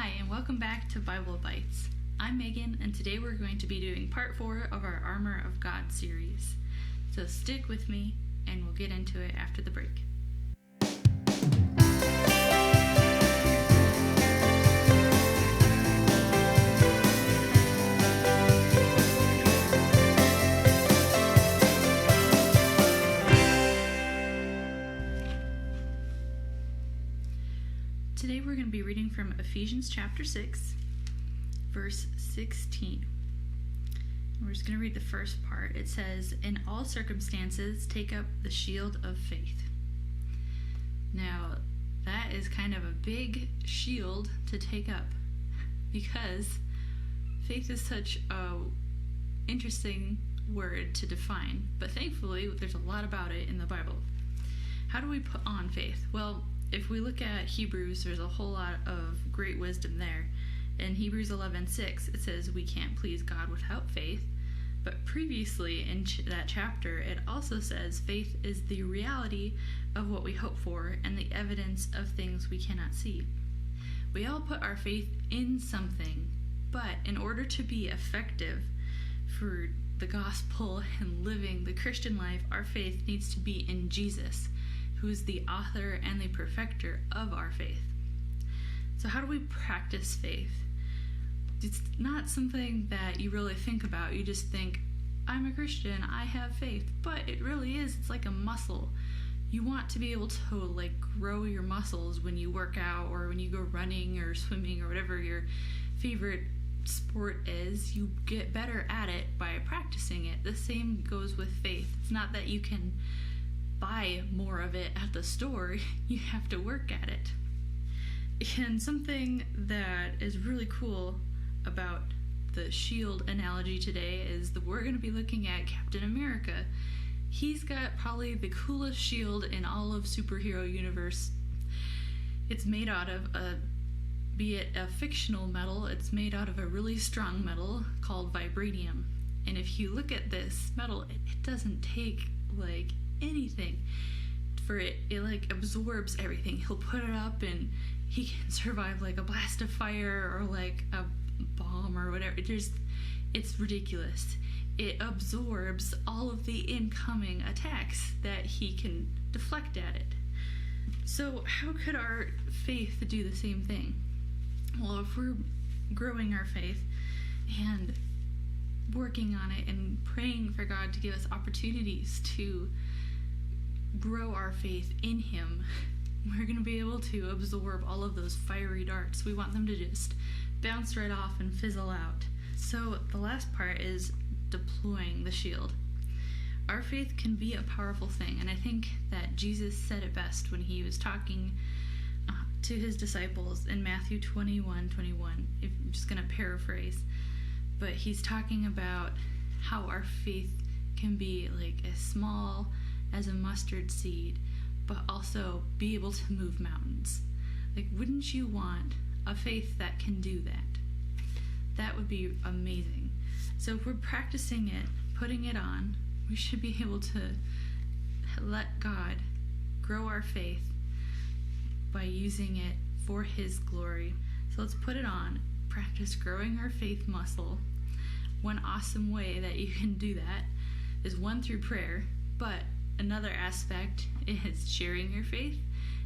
Hi, and welcome back to Bible Bytes. I'm Megan, and today we're going to be doing part 4 of our Armor of God series. So stick with me, and we'll get into it after the break. Today we're going to be reading from Ephesians chapter 6, verse 16. We're just going to read the first part. It says, "In all circumstances, take up the shield of faith." Now, that is kind of a big shield to take up because faith is such an interesting word to define, but thankfully there's a lot about it in the Bible. How do we put on faith? Well, if we look at Hebrews, there's a whole lot of great wisdom there. In Hebrews 11:6, it says we can't please God without faith. But previously in that chapter, it also says faith is the reality of what we hope for and the evidence of things we cannot see. We all put our faith in something, but in order to be effective for the gospel and living the Christian life, our faith needs to be in Jesus, who is the author and the perfecter of our faith. So how do we practice faith? It's not something that you really think about. You just think, I'm a Christian, I have faith. But it really is. It's like a muscle. You want to be able to grow your muscles when you work out or when you go running or swimming or whatever your favorite sport is. You get better at it by practicing it. The same goes with faith. It's not that you can buy more of it at the store. You have to work at it. And something that is really cool about the shield analogy today is that we're going to be looking at Captain America. He's got probably the coolest shield in all of superhero universe. It's made out of be it a fictional metal, it's made out of a really strong metal called vibranium. And if you look at this metal, it doesn't take anything for it. It absorbs everything. He'll put it up and he can survive a blast of fire or a bomb or whatever. It's ridiculous. It absorbs all of the incoming attacks that he can deflect at it. So how could our faith do the same thing? Well, if we're growing our faith and working on it and praying for God to give us opportunities to grow our faith in Him, we're going to be able to absorb all of those fiery darts. We want them to just bounce right off and fizzle out. So the last part is deploying the shield. Our faith can be a powerful thing, and I think that Jesus said it best when he was talking to his disciples in Matthew 21:21. I'm just going to paraphrase, but he's talking about how our faith can be as small as a mustard seed, but also be able to move mountains. Wouldn't you want a faith that can do that? That would be amazing. So if we're practicing it, putting it on, we should be able to let God grow our faith by using it for His glory. So let's put it on, practice growing our faith muscle. One awesome way that you can do that is through prayer, but another aspect is sharing your faith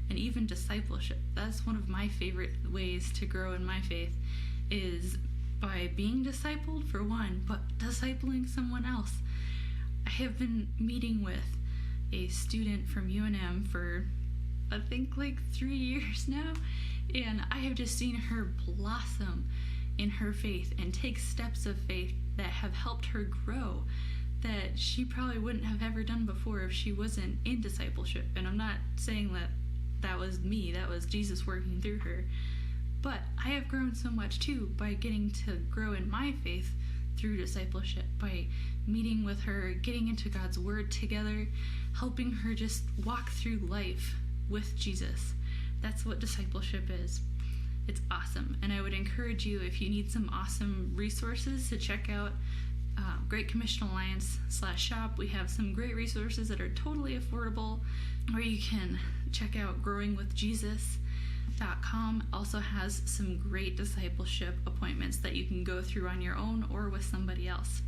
and even discipleship. That's one of my favorite ways to grow in my faith, is by being discipled for one, but discipling someone else. I have been meeting with a student from UNM for I think 3 years now, and I have just seen her blossom in her faith and take steps of faith that have helped her grow that she probably wouldn't have ever done before if she wasn't in discipleship. And I'm not saying that was me, that was Jesus working through her. But I have grown so much too by getting to grow in my faith through discipleship, by meeting with her, getting into God's Word together, helping her just walk through life with Jesus. That's what discipleship is. It's awesome. And I would encourage you, if you need some awesome resources, to check out Great Commission Alliance/shop. We have some great resources that are totally affordable, or you can check out Growing with Jesus. Byte.com also has some great discipleship appointments that you can go through on your own or with somebody else.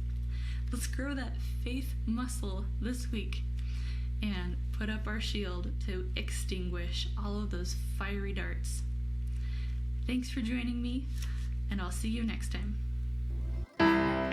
Let's grow that faith muscle this week and put up our shield to extinguish all of those fiery darts. Thanks for joining me, and I'll see you next time.